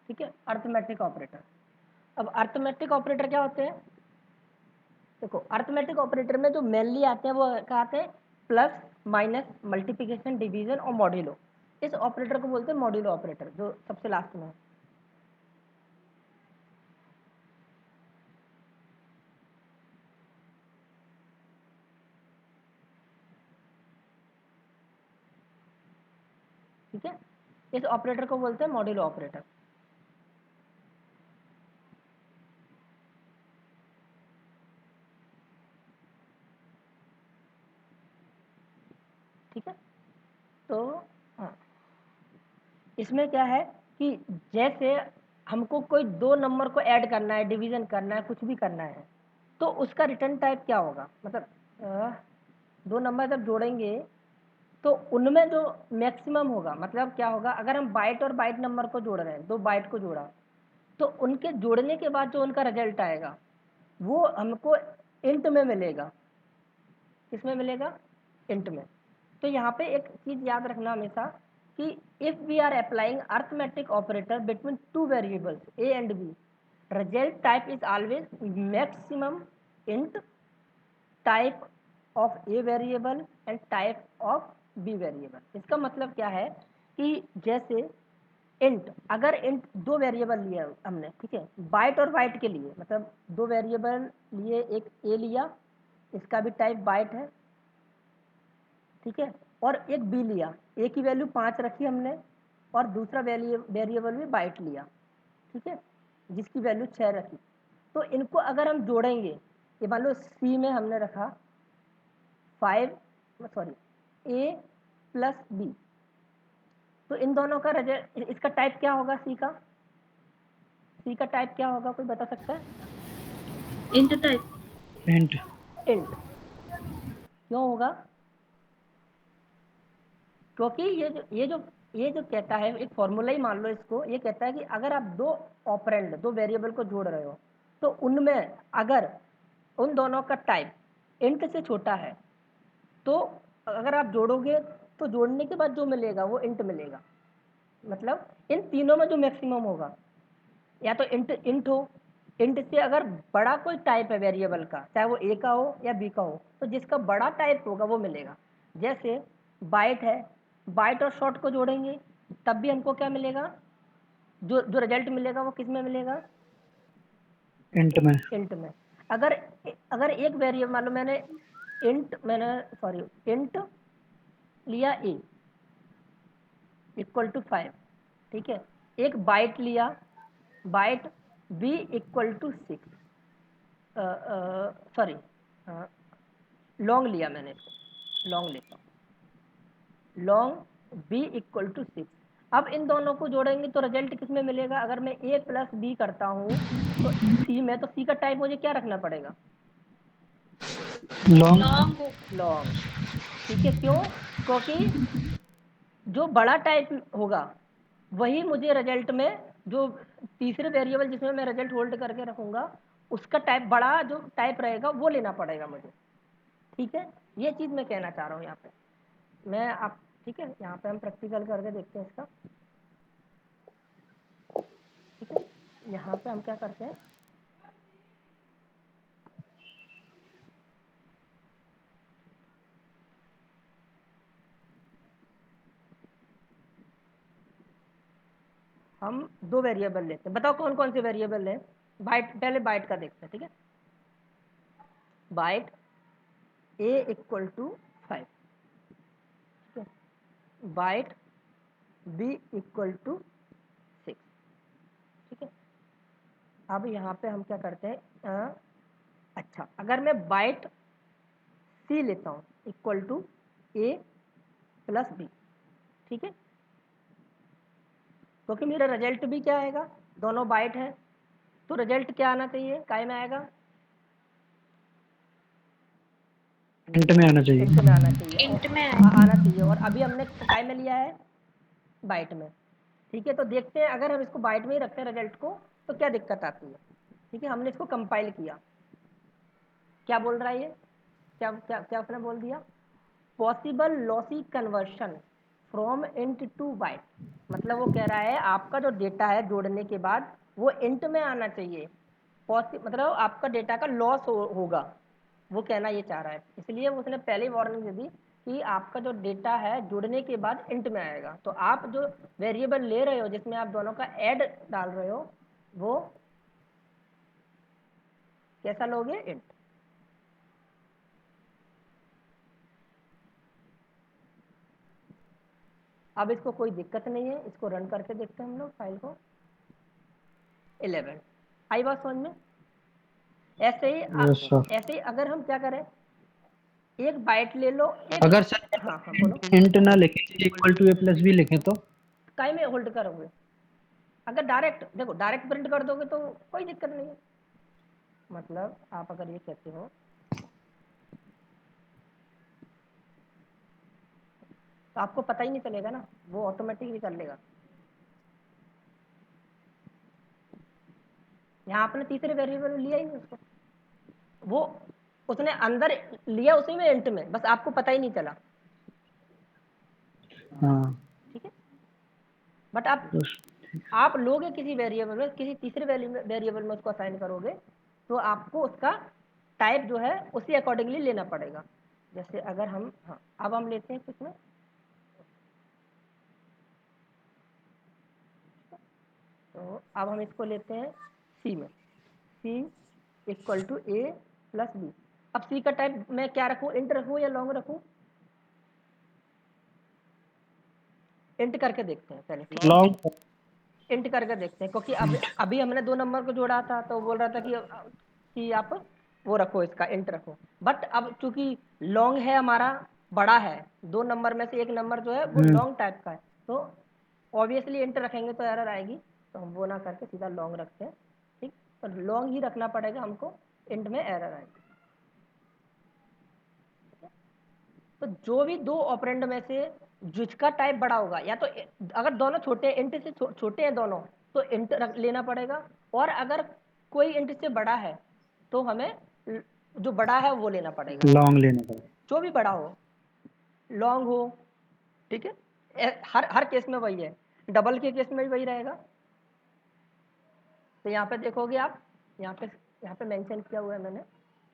ठीक है, arithmetic operator. अब अर्थमेटिक ऑपरेटर क्या होते हैं? देखो, अर्थमेटिक ऑपरेटर में जो मेनली आते हैं वो क्या आते हैं? प्लस, माइनस, मल्टीप्लिकेशन, डिवीजन और मॉड्यूलो। इस ऑपरेटर को बोलते हैं मॉड्यूलो ऑपरेटर, जो सबसे लास्ट में है। ठीक है, इस ऑपरेटर को बोलते हैं मॉड्यूलो ऑपरेटर। ठीक है, तो हाँ, इसमें क्या है कि जैसे हमको कोई दो नंबर को ऐड करना है, डिवीजन करना है, कुछ भी करना है, तो उसका रिटर्न टाइप क्या होगा? मतलब दो नंबर जब जोड़ेंगे तो उनमें जो मैक्सिमम होगा, मतलब क्या होगा, अगर हम बाइट और बाइट नंबर को जोड़ रहे हैं, दो बाइट को जोड़ा, तो उनके जोड़ने के बाद जो उनका रिजल्ट आएगा वो हमको इंट में मिलेगा। किस में मिलेगा? इंट में। तो यहाँ पे एक चीज याद रखना हमेशा कि if we are applying arithmetic operator between two variables A and B, result type is always maximum int type of A variable and type of B variable. इसका मतलब क्या है कि जैसे इंट, अगर इंट दो वेरिएबल लिया हमने, ठीक है, बाइट और बाइट के लिए, मतलब दो वेरिएबल लिए, एक ए लिया, इसका भी टाइप बाइट है, ठीक है, और एक बी लिया, ए की वैल्यू 5 रखी हमने, और दूसरा वेरिएबल भी बाइट लिया, ठीक है, जिसकी वैल्यू 6 रखी। तो इनको अगर हम जोड़ेंगे, ये मान लो सी में हमने रखा 5, सॉरी, ए प्लस बी, तो इन दोनों का रिजल्ट, इसका टाइप क्या होगा? सी का, सी का टाइप क्या होगा, कोई बता सकता है? Int type. इंट। इंट क्यों होगा? क्योंकि ये जो कहता है, एक फॉर्मूला ही मान लो इसको, ये कहता है कि अगर आप दो ऑपरेंड, दो वेरिएबल को जोड़ रहे हो, तो उनमें अगर उन दोनों का टाइप इंट से छोटा है, तो अगर आप जोड़ोगे तो जोड़ने के बाद जो मिलेगा वो इंट मिलेगा। मतलब इन तीनों में जो मैक्सिमम होगा, या तो इंट इंट हो, इंट से अगर बड़ा कोई टाइप है वेरिएबल का, चाहे वो ए का हो या बी का हो, तो जिसका बड़ा टाइप होगा वो मिलेगा। जैसे बाइट है, बाइट और शॉर्ट को जोड़ेंगे तब भी हमको क्या मिलेगा? जो जो रिजल्ट मिलेगा वो किस में मिलेगा? इंट में। इंट में। अगर अगर एक वेरिएबल, मान लो मैंने सॉरी इंट लिया ए इक्वल टू 5, ठीक है, एक बाइट लिया, byte B equal to 6, sorry, long लिया मैंने इसको, लॉन्ग लेता हूँ, लॉन्ग बी इक्वल टू 6। अब इन दोनों को जोड़ेंगे तो रिजल्ट किस में मिलेगा? अगर मैं ए प्लस बी करता हूँ तो सी में, तो सी का टाइप मुझे क्या रखना पड़ेगा? लॉन्ग। लॉन्ग। लॉन्ग। ठीक है, क्यों? क्योंकि जो बड़ा टाइप होगा वही मुझे रिजल्ट में, जो तीसरे वेरिएबल जिसमें मैं रिजल्ट होल्ड करके रखूंगा, उसका टाइप, बड़ा जो टाइप रहेगा वो लेना पड़ेगा मुझे। ठीक है, ये चीज़ मैं कहना चाह रहा हूँ यहाँ पे। मैं आप, ठीक है, यहाँ पे हम प्रैक्टिकल करके देखते हैं इसका। ठीक है, यहाँ पे हम क्या करते हैं, हम दो वेरिएबल लेते हैं। बताओ कौन कौन से वेरिएबल है? बाइट, पहले बाइट का देखते हैं, ठीक है। बाइट ए इक्वल टू 5, ठीक है, बाइट बी इक्वल टू 6, ठीक है। अब यहाँ पे हम क्या करते हैं, अच्छा, अगर मैं बाइट सी लेता हूँ equal to A plus B, ठीक है, क्योंकि मेरा रिजल्ट भी क्या आएगा? दोनों बाइट है, तो रिजल्ट क्या आना चाहिए? काय में आएगा? इंट में आना चाहिए। इंट में आना चाहिए, इंट में आना चाहिए। और अभी हमने काय में लिया है? बाइट में। ठीक है, तो देखते हैं अगर हम इसको बाइट में ही रखते हैं रिजल्ट को तो क्या दिक्कत आती है। ठीक है, हमने इसको कंपाइल किया, क्या बोल रहा है ये? क्या क्या क्या उसने बोल दिया? Possible lossy conversion from int to byte. मतलब वो कह रहा है आपका जो डेटा है जोड़ने के बाद वो इंट में आना चाहिए, मतलब आपका डेटा का लॉस होगा, वो कहना ये चाह रहा है। इसलिए उसने पहले वार्निंग दे दी कि आपका जो डेटा है जुड़ने के बाद इंट में आएगा। तो आप जो वेरिएबल ले रहे हो जिसमें आप दोनों का ऐड डाल रहे हो वो कैसा लोगे, इंट। अब इसको कोई दिक्कत नहीं है, इसको रन करके देखते हैं हम लोग फाइल को। 11 आई बात समझ में। ऐसे ही यस सर। ऐसे ही अगर हम क्या करें, एक बाइट ले लो, एक अगर सर हाँ हाँ बोलो। इंट ना लिखे equal to A plus B लिखे तो काय में होल्ड करोगे, अगर डायरेक्ट देखो डायरेक्ट प्रिंट कर दोगे तो कोई दिक्कत नहीं है। मतलब आप अगर ये कहते हो तो आपको पता ही नहीं चलेगा ना, वो ऑटोमेटिकली कर लेगा। यहाँ आपने तीसरे वेरिएबल लिया ही नहीं उसको, वो उसने अंदर लिया उसी में इंट में, बस आपको पता ही नहीं चला। हाँ ठीक है, बट आप लोगे किसी वेरिएबल में, किसी तीसरे वेरिएबल में उसको असाइन करोगे तो आपको उसका टाइप जो है उसी अकॉर्डिंगली लेना पड़ेगा। जैसे अगर हम हाँ अब हम लेते हैं कुछ में, तो अब हम इसको लेते हैं सी में, C equal to A plus B. अब सी का टाइप मैं क्या रखूं, इंट रखूं या लॉन्ग रखूं, इंट करके देखते हैं पहले। लॉन्ग इंट करके देखते हैं क्योंकि अब अभी हमने 2 नंबर को जोड़ा था तो बोल रहा था कि आप वो रखो, इसका इंट रखो। बट अब चूंकि लॉन्ग है हमारा, बड़ा है, 2 नंबर में से एक नंबर जो है वो लॉन्ग टाइप का है, तो ऑब्वियसली इंट रखेंगे तो एरर आएगी, तो हम वो ना करके सीधा लॉन्ग रखते हैं। ठीक, तो लॉन्ग ही रखना पड़ेगा हमको, इंट में एरर आएगी। तो जो भी 2 ऑपरेंड में से जिसका टाइप बड़ा होगा, या तो अगर दोनों छोटे इंट से छोटे हैं दोनों तो इंट लेना पड़ेगा, और अगर कोई इंट से बड़ा है तो हमें जो बड़ा है वो लेना पड़ेगा, लॉन्ग लेना पड़ेगा। जो भी बड़ा हो, लॉन्ग हो। ठीक है, हर केस में वही है, डबल के केस में भी वही रहेगा। तो यहाँ पे देखोगे आप, यहाँ पे मेंशन किया हुआ है मैंने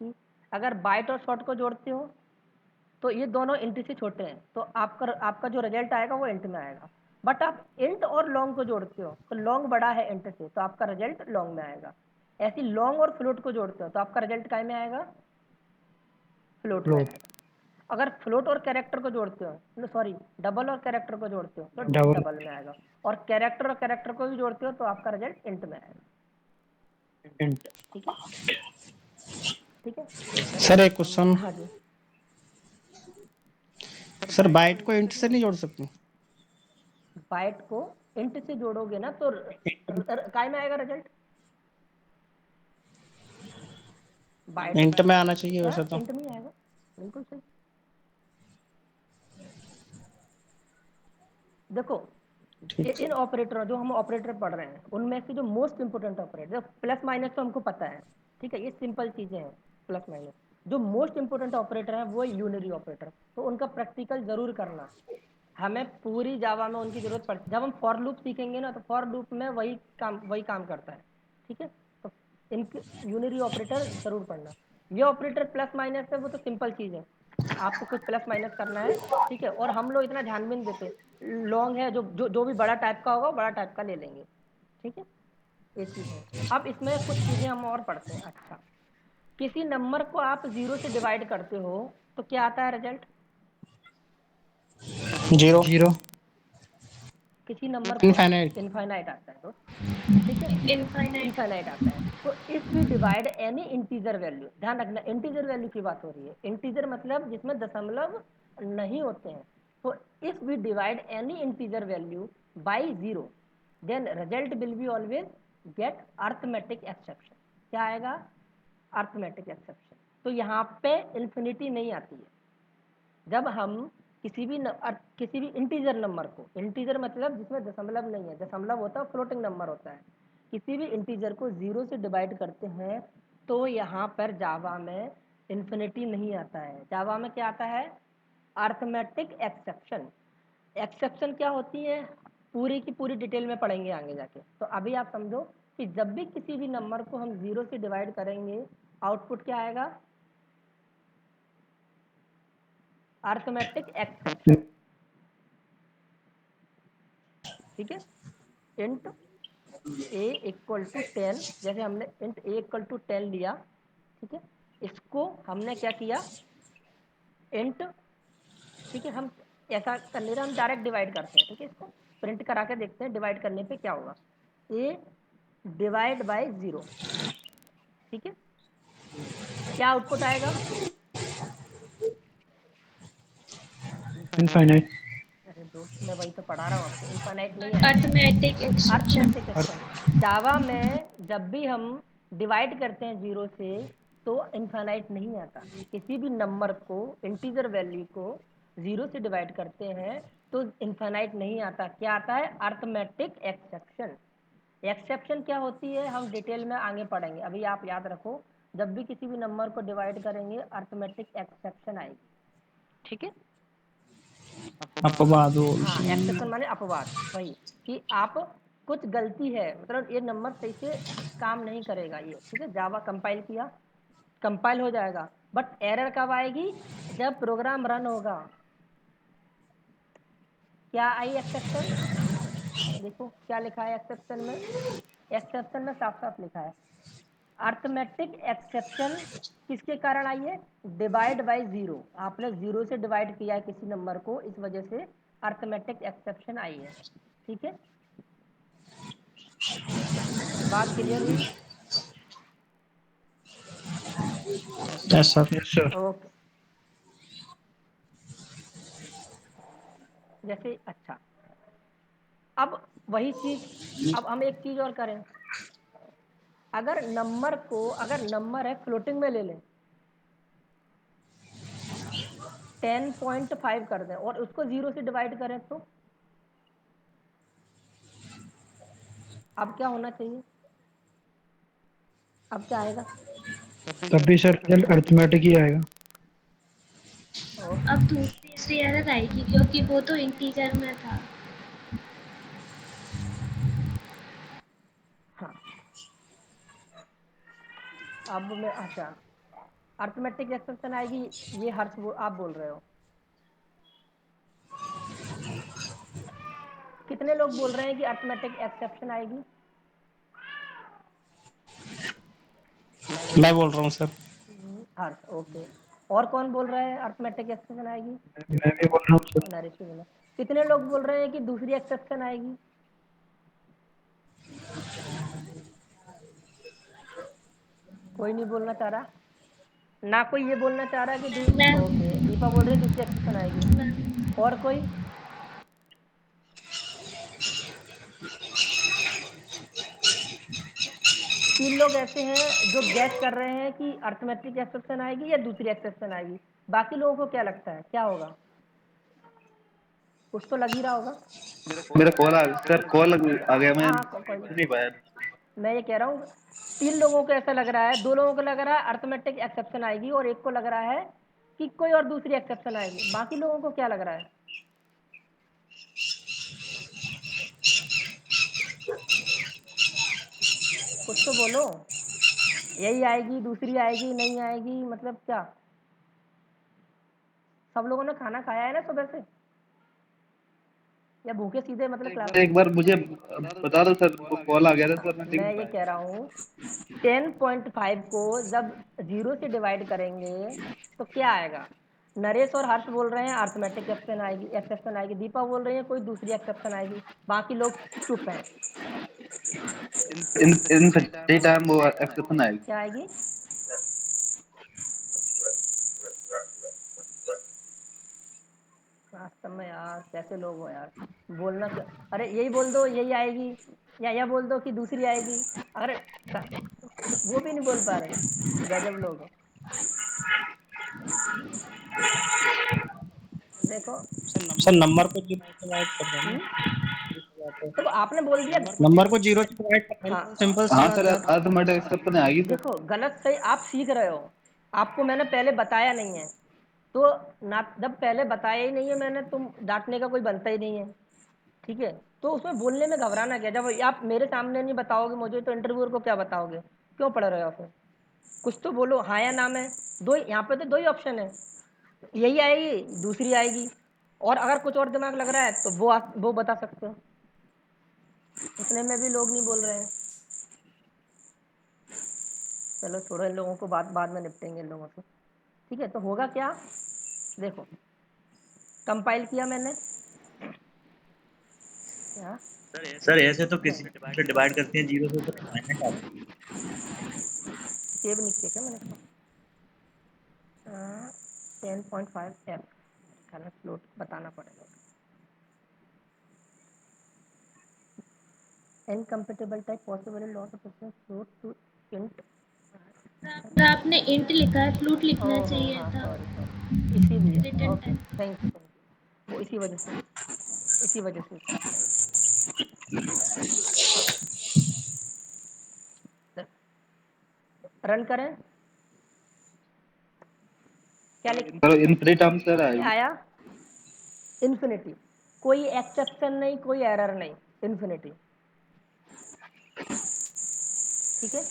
कि अगर बाइट और शॉर्ट को जोड़ते हो तो ये दोनों इंट से छोटे हैं, तो आपका जो रिजल्ट आएगा वो इंट में आएगा। बट आप इंट और लॉन्ग को जोड़ते हो तो लॉन्ग बड़ा है इंट से, तो आपका रिजल्ट लॉन्ग में आएगा। ऐसी लॉन्ग और फ्लोट को जोड़ते हो तो आपका रिजल्ट काय में आएगा, फ्लोट में आएगा। अगर फ्लोट और कैरेक्टर को जोड़ते हो, सॉरी डबल और कैरेक्टर को जोड़ते हो तो डबल में आएगा, और कैरेक्टर को भी जोड़ते हो तो आपका रिजल्ट इंट में आएगा। ठीक है, ठीक है सर एक क्वेश्चन, हाँ जी। सर बाइट को इंट से नहीं जोड़ सकते? बाइट को इंट से जोड़ोगे ना तो काय में आएगा रिजल्ट, बाइट इंट में आना चाहिए वैसे तो। इंट में आएगा, बिल्कुल सही। देखो इन ऑपरेटर जो हम ऑपरेटर पढ़ रहे हैं उनमें से जो most important operator, plus minus तो हमको पता है, ठीक है, ये सिंपल चीजें हैं प्लस माइनस। जो मोस्ट इंपोर्टेंट ऑपरेटर है वो यूनरी ऑपरेटर, तो उनका प्रैक्टिकल जरूर करना। हमें पूरी जावा में उनकी जरूरत पड़ती, जब हम फॉर लूप सीखेंगे ना तो फॉर लूप में वही काम करता है। ठीक है, तो इनके यूनरी ऑपरेटर जरूर पढ़ना। ये ऑपरेटर प्लस माइनस है वो तो सिंपल चीज़ है, आपको कुछ प्लस माइनस करना है। ठीक है, और हम लोग इतना ध्यान भी नहीं देते, लॉन्ग है जो भी बड़ा टाइप का होगा बड़ा टाइप का ले लेंगे। ठीक है, ये चीज़ है। अब इसमें कुछ चीज़ें हम और पढ़ते हैं। अच्छा, किसी नंबर को आप 0 से डिवाइड करते हो तो क्या आता है रिजल्ट, जीरो। किसी नंबर को इनफाइनाइट। इनफाइनाइट आता है तो, ठीक है, इनफाइनाइट। इनफाइनाइट आता है। तो if we divide any integer value, ध्यान रखना इंटीजर वैल्यू की बात हो रही है, इंटीजर मतलब जिसमें दशमलव नहीं होते हैं। तो if we divide any integer value by 0 then result will be always get arithmetic exception. क्या आएगा, अर्थमेटिक एक्सेप्शन। तो यहाँ पे इन्फिनिटी नहीं आती है। जब हम किसी भी इंटीजर नंबर को, इंटीजर मतलब जिसमें दशमलव नहीं है, दशमलव होता है फ्लोटिंग नंबर होता है, किसी भी इंटीजर को 0 से डिवाइड करते हैं तो यहाँ पर जावा में इन्फिनिटी नहीं आता है। जावा में क्या आता है, अर्थमेटिक एक्सेप्शन। एक्सेप्शन क्या होती है, पूरी की पूरी डिटेल में पढ़ेंगे आगे जाके। तो अभी आप समझो कि जब भी किसी भी नंबर को हम 0 से डिवाइड करेंगे, आउटपुट क्या आएगा? Arithmetic exception. ठीक है, इंट a इक्वल टू 10, जैसे हमने इंट a इक्वल टू 10 लिया, ठीक है, इसको हमने क्या किया, इंट, ठीक है, हम ऐसा कर ले रहे, हम डायरेक्ट डिवाइड करते हैं, ठीक है, इसको प्रिंट करा के देखते हैं डिवाइड करने पे क्या होगा। a डिवाइड बाय 0, ठीक है, क्या आउटपुट आएगा? इनफाइनाइट। अरे दोस्त, मैं वही तो पढ़ा रहा हूँ आपको, इनफाइनाइट नहीं है, arithmetic exception. Arithmetic exception. Java में जब भी हम डिवाइड करते हैं 0 से तो इनफाइनाइट नहीं आता। किसी भी नंबर को, इंटीजर वैल्यू को 0 से डिवाइड करते हैं तो इनफाइनाइट नहीं आता। क्या आता है? Arithmetic exception. एक्सेप्शन क्या होती है हम डिटेल में आगे पढ़ेंगे, अभी आप याद रखो, जब भी किसी भी नंबर को डिवाइड करेंगे अर्थमेटिक एक्सेप्शन आएगी, ठीक है। अपवाद हाँ, एक्सेप्शन माने अपवाद, वही कि आप कुछ गलती है, मतलब ये नंबर सही से काम नहीं करेगा ये, ठीक है। जावा कंपाइल किया, कंपाइल हो जाएगा, बट एरर कब आएगी? जब प्रोग्राम रन होगा। क्या आई एक्सेप्शन? देखो क्या लिखा है एक्सेप्शन में, एक्सेप्शन में साफ साफ लिखा है अर्थमेटिक एक्सेप्शन किसके कारण आई है? डिवाइड बाय 0, आपने 0 से डिवाइड किया है किसी नंबर को, इस वजह से अर्थमेटिक एक्सेप्शन आई है, ठीक है। बात क्लियर हुई? Yes sir. Yes sir. Okay, जैसे अच्छा, अब वही चीज, अब हम एक चीज और करें, अगर नंबर को, अगर नंबर है फ्लोटिंग में ले लें, 10.5 कर दें और उसको 0 से डिवाइड करें तो अब क्या होना चाहिए? अब क्या आएगा? तब भी सर रिजल्ट अर्थमेटिक ही आएगा। ओके, अब दूसरी एरर आएगी क्योंकि वो तो इंटीजर में था। हाँ, अब मैं, अच्छा, अर्थमेटिक एक्सेप्शन आएगी, ये हर्ष आप बोल रहे हो, कितने लोग बोल रहे हैं कि अर्थमेटिक एक्सेप्शन आएगी? मैं बोल रहा हूँ सर। हर्ष, ओके। और कौन बोल रहा है अर्थमेटिक एक्सेप्शन आएगी? मैं भी बोल रहा हूँ सर। नरेश भी बोला। कितने लोग बोल रहे हैं कि दूसरी एक्सेप्शन आएगी? कोई नहीं बोलना चाह रहा, ना कोई ये बोलना चाह रहा कि मैं ओके, दीपा बोल रही है दूसरी एक्सेप्शन आएगी। और कोई? तीन लोग ऐसे हैं जो गैस कर रहे हैं कि अर्थमेटिक एक्सेप्शन आएगी या दूसरी एक्सेप्शन आएगी। बाकी लोगों को क्या लगता है क्या होगा? कुछ तो लग ही रहा होगा। मेरा कॉल आ सर, कॉल आ गया, मैं हाँ, कोई नहीं पाया। मैं ये कह रहा हूँ, तीन लोगों को ऐसा लग रहा है, दो लोगों को लग रहा है अर्थमेटिक एक्सेप्शन आएगी और एक को लग रहा है कि कोई और दूसरी एक्सेप्शन आएगी। बाकी लोगों को क्या लग रहा है? कुछ तो बोलो, यही आएगी, दूसरी आएगी, नहीं आएगी, मतलब क्या? सब लोगों ने खाना खाया है ना सुबह से, या भूखे सीधे मतलब क्लास? एक बार मुझे बता दो सर, कॉल आ गया था सर, मैं देख मैं नहीं ये पाया। कह रहा हूँ 10.5 को जब 0 से डिवाइड करेंगे तो क्या आएगा? नरेश और हर्ष बोल रहे हैं अर्थमेटिक एक्सेप्शन आएगी, एक्सेप्शन आएगी। दीपा बोल रही है कोई दूसरी एक्सेप्शन आएगी। बाकी लोग चुप हैं। इन सही टाइम वो एक्सेप्शन आएगी। क्या आएगी? वास्तव में यार कैसे लोग हो यार, बोलना क्या, अरे यही बोल दो यही आएगी, या यह बोल दो कि दूसरी आएगी। अरे वो भी नहीं बोल पा रहे, गजब लोग हो। देखो, सर नंबर को जीरो से डिवाइड कर देना। देखो आपने बोल दिया, नंबर को जीरो से डिवाइड कर हाँ, देना, सिंपल सी हाँ बात सर, है। अर्थमेटिक एक्सेप्शन आएगी सर। देखो गलत सही आप सीख रहे हो, आपको मैंने पहले बताया नहीं है, तो ना जब पहले बताया ही नहीं है मैंने, तुम डांटने का कोई बनता ही नहीं है। ठीक है, तो उसमें बोलने में घबराना क्या, जब आप मेरे सामने नहीं बताओगे मुझे तो इंटरव्यूअर को क्या बताओगे, क्यों पढ़ रहे हो फिर, कुछ तो बोलो, हाँ या ना में। दो यहाँ पे तो दो ही ऑप्शन है, यही आएगी दूसरी आएगी, और अगर कुछ और दिमाग लग रहा है तो वो बता सकते हो, उतने में भी लोग नहीं बोल रहे हैं। चलो छोड़ो, इन लोगों को बाद में निपटेंगे इन लोगों से। ठीक है, तो होगा क्या, देखो कंपाइल किया मैंने, क्या सर ऐसे तो किसी से डिवाइड करते हैं 0 से तो असाइनमेंट आता है। सेव नहीं किया क्या मैंने इसको, 10.5 F खाना फ्लोट बताना पड़ेगा, incompatible type possible lot of float to int. तो आपने इंट लिखा है, फ्लूट लिखना ओहो चाहिए हाँ, था। सॉरी इसीलिए, return okay type. Thank you, वो इसी वजह से रन करें, क्या सर इनफिनिट आंसर क्या आएगी। आया, इन्फिनिटी, कोई एक्सेप्शन नहीं, कोई एरर नहीं, इन्फिनिटी। ठीक है,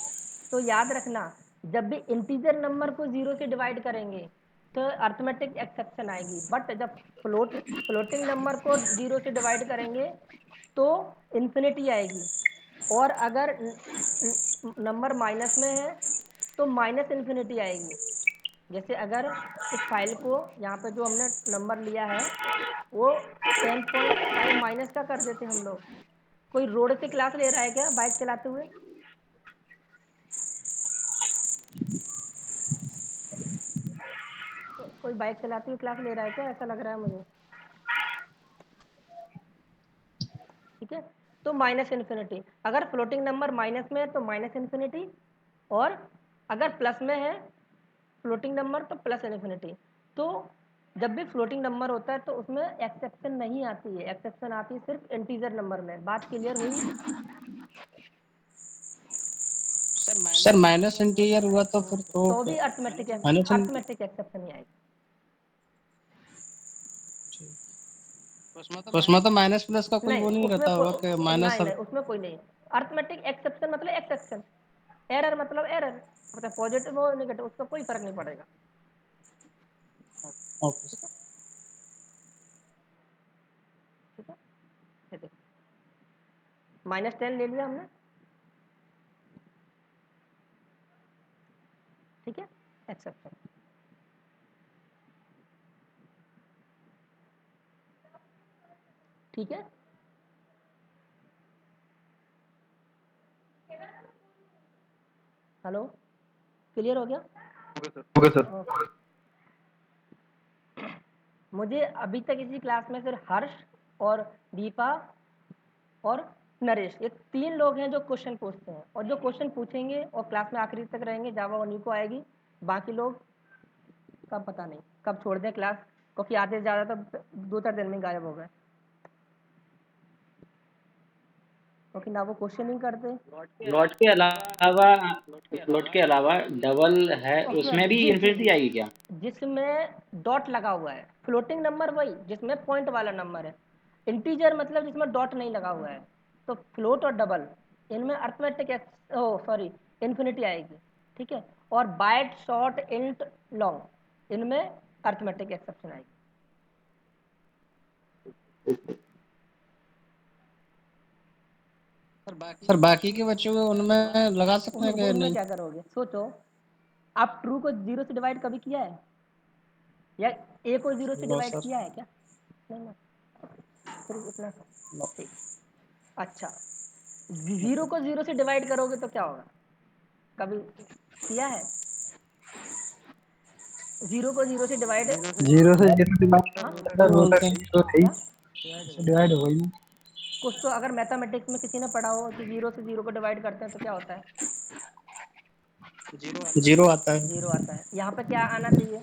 तो याद रखना, जब भी इंटीजर नंबर को 0 से डिवाइड करेंगे तो अर्थमेटिक एक्सेप्शन आएगी, बट जब फ्लोटिंग नंबर को 0 से डिवाइड करेंगे तो इन्फिनिटी आएगी, और अगर नंबर माइनस में है तो माइनस इन्फिनिटी आएगी। जैसे अगर इस फाइल को यहाँ पे जो हमने नंबर लिया है वो 10.5 माइनस का कर देते हम लोग। कोई रोड से क्लास ले रहा है क्या बाइक चलाते हुए, कोई बाइक चलाते हुए क्लास ले रहा है क्या, ऐसा लग रहा है मुझे। ठीक है, तो माइनस इन्फिनिटी, अगर फ्लोटिंग नंबर माइनस में है तो माइनस इन्फिनिटी, और अगर प्लस में है फ्लोटिंग नंबर तो प्लस इन्फिनिटी। तो जब भी फ्लोटिंग नंबर होता है तो उसमें एक्सेप्शन नहीं आती है, एक्सेप्शन आती है सिर्फ इंटीजर नंबर में। बात क्लियर हुई। सर माइनस इंटीजर हुआ तो फिर तो भी तो अर्थमेटिक माइनस एक्सेप्शन ही आएगी। तो उसमें तो माइनस प्लस का कोई नहीं वो नहीं उसमें रहता होगा कि माइनस नहीं उसमें कोई नहीं, अर्थमेटिक एक्सेप्शन मतलब एक्सेप्शन, एरर मतलब एरर, मतलब पॉजिटिव हो नेगेटिव उसका कोई फर्क नहीं पड़ेगा। ओके। ठीक है, ये देखो -10 ले लिया हमने। ठीक है, एक्सेप्शन। ठीक है, हेलो क्लियर हो गया। Okay sir. ओके, मुझे अभी तक इसी क्लास में सिर्फ हर्ष और दीपा और नरेश, ये 3 लोग हैं जो क्वेश्चन पूछते हैं, और जो क्वेश्चन पूछेंगे और क्लास में आखिरी तक रहेंगे, जावा और न्यू को आएगी। बाकी लोग कब पता नहीं कब छोड़ दें क्लास, क्योंकि आधे से ज़्यादा तो 2-4 दिन में गायब हो गए, क्योंकि ना वो क्वेश्चन ही करते। प्लॉट के अलावा डबल है, उसमें भी जी जी इन्फिनिटी जी, आएगी क्या? जिसमें डॉट लगा हुआ है, फ्लोटिंग नंबर वही जिसमें पॉइंट वाला नंबर है, इंटीजर मतलब जिसमें डॉट नहीं लगा हुआ है। तो फ्लोट और डबल इनमें अर्थमेटिक सॉरी इन्फिनिटी आएगी। ठीक है, और बाइट शॉर्ट इंट लॉन्ग इनमें अर्थमेटिक एक्सेप्शन आएगी। सर बाकी के बच्चों को उनमें लगा सकते हैं कि उनमें नहीं? क्या करोगे सोचो, आप ट्रू को 0 से डिवाइड कभी किया है, या ए को 0 से नो डिवाइड सर। किया है क्या, नहीं ना, सिर्फ इतना सा। नो। ठीक, अच्छा 0 को 0 से डिवाइड करोगे तो क्या होगा, कभी किया है, 0 को 0 से डिवाइड, 0 से 0 हाँ सर वो बोलते तो हैं। नहीं तो नहीं, क्या, डिवाइड हो गई ना। कुछ तो अगर मैथमेटिक्स में किसी ने पढ़ा हो कि 0 से 0 को डिवाइड करते हैं तो क्या होता है, 0 आता है। 0 आता है। यहाँ पे क्या आना चाहिए,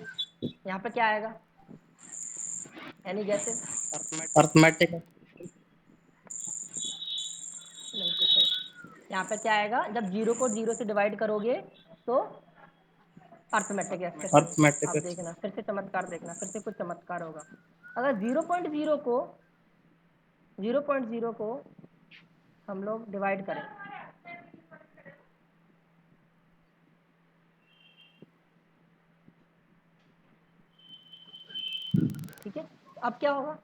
यहाँ पे क्या आएगा, एनी गैसेस, अर्थमेटिक। बिल्कुल सही। यहाँ पे क्या आएगा, जब 0 को 0 से डिवाइड करोगे तो अर्थमेटिक एक्सेप्शन। अर्थमेटिक। आप देखना फिर से चमत्कार, देखना फिर से कुछ चमत्कार होगा। अगर 0.0 को 0.0 को हम लोग डिवाइड करें, ठीक है। अब क्या होगा,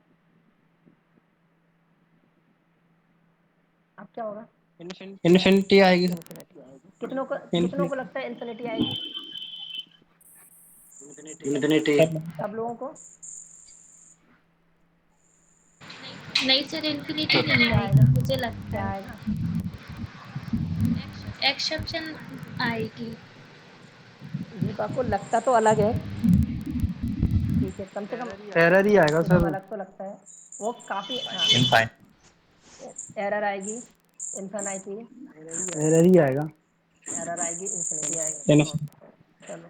अब क्या होगा, इन्फिनिटी आएगी। इन्फिनिटी आएगी। कितनों को लगता है इन्फिनिटी आएगी? इन्फिनिटी। सब लोगों को नहीं सर, इन्फिनिटी नहीं क्या आएगी आएगा, मुझे लगता क्या है। आएगा? एक्सेप्शन आएगी। दीपा को लगता तो अलग है, ठीक है, कम से कम एरर ही आएगा शुभम सर, अलग तो लगता है, वो काफी, हाँ, इनफाइन। एरर आएगी, इन्फिनिटी, एरर ही आएगा। एरर आएगी, इन्फिनिटी आएगी। चलो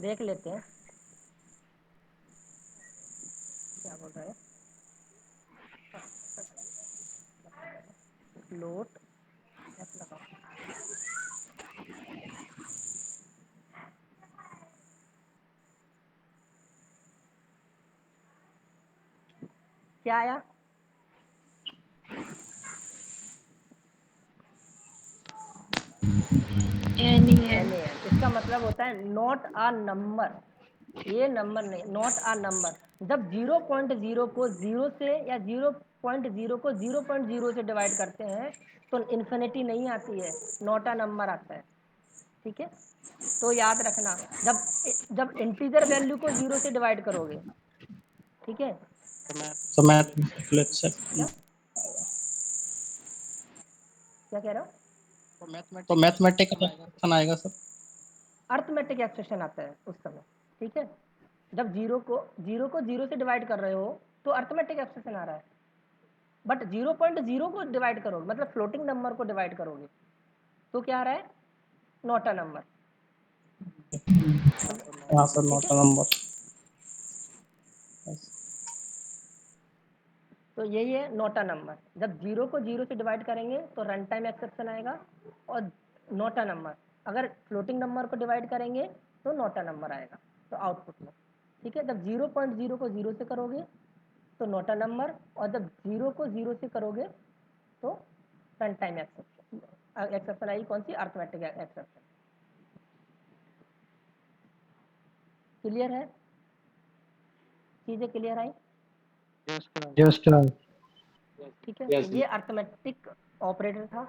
देख लेते हैं क्या बोल रहा है। फ्लोट लगाओ, क्या आया? NaN। NaN, इसका मतलब होता है नॉट आ नंबर, ये नंबर नहीं, नॉट आ नंबर। जब 0.0 को 0 से या 0.0 को 0.0 से डिवाइड करते हैं तो इन्फिनिटी नहीं आती है, नॉट आ नंबर आता है, ठीक है। तो याद रखना, जब जब इंटीजर वैल्यू को 0 से डिवाइड करोगे, ठीक है। तो मैं क्या क्या कह रहे हो? तो मैथमेटिकल एक्सप्रेशन आएगा सर। अर्थमेटिक एक्सप्रेशन आता है उस समय, ठीक है। जब जीरो को 0 से डिवाइड कर रहे हो तो अर्थमेटिक एक्सप्रेशन आ रहा है, बट 0.0 को डिवाइड करोगे, मतलब फ्लोटिंग नंबर को डिवाइड करोगे, तो क्या आ रहा है, नॉट अ नंबर, हाँ सर, ठीक नॉट है। नंबर। तो यही है नॉट अ नंबर, जब 0 को 0 से डिवाइड करेंगे तो रन टाइम एक्सेप्शन आएगा, और नॉट अ नंबर अगर फ्लोटिंग नंबर को डिवाइड करेंगे तो नॉट अ नंबर आएगा, तो आउटपुट में, ठीक है। जब 0.0 को 0 से करोगे तो नॉट अ नंबर, और जब 0 को 0 से करोगे तो रन टाइम एक्सेप्शन आएगी, कौन सी, अर्थमेटिक एक्सेप्शन। क्लियर है, चीज़ें क्लियर आई, जस्ट ठीक है। तो ये अर्थमेटिक ऑपरेटर था।